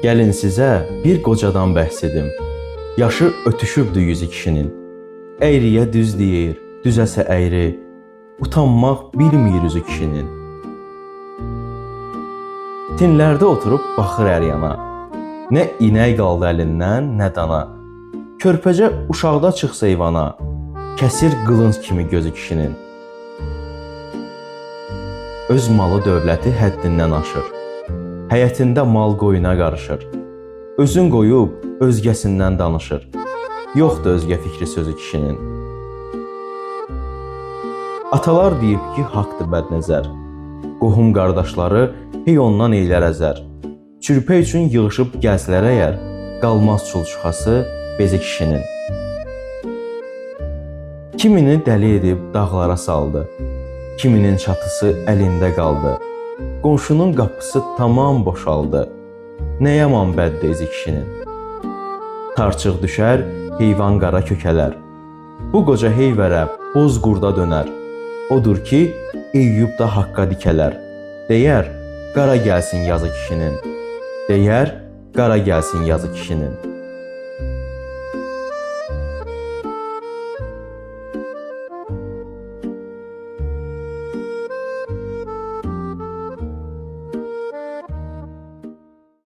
Gəlin sizə bir qocadan bəhs edim. Yaşı ötüşübdü yüzü kişinin. Əyriyə düz deyir, düzəsə əyri. Utanmaq bilmir üzü kişinin. Tinlərdə oturub baxır hər yana. Nə inək qaldı əlindən, nə dana. Körpəcə uşaqda çıxsa eyvana, kəsir qılınc kimi gözü kişinin. Öz malı dövləti həddindən aşır. Həyətində mal qoyuna qarışır. Özün qoyub özgəsindən danışır. Yoxdur özgə fikri sözü kişinin. Atalar deyib ki, haqdır bədnəzər. Qohum qardaşları hey ondan eylər əzər. Çürpə üçün yığışıb gəzlər əgər, qalmaz çulçuxası bezi kişinin. Kimini dəli edib dağlara saldı. Kiminin çatısı əlində qaldı. Qonşunun qapısı tamam boşaldı. Nə yaman bəddəzi kişinin. Tarçıq düşər, heyvan qara kökələr. Bu qoca heyvərə boz qurda dönər. Odur ki, Eyyub da haqqa dikələr. Deyər, qara gəlsin yazı kişinin. Deyər, qara gəlsin yazı kişinin.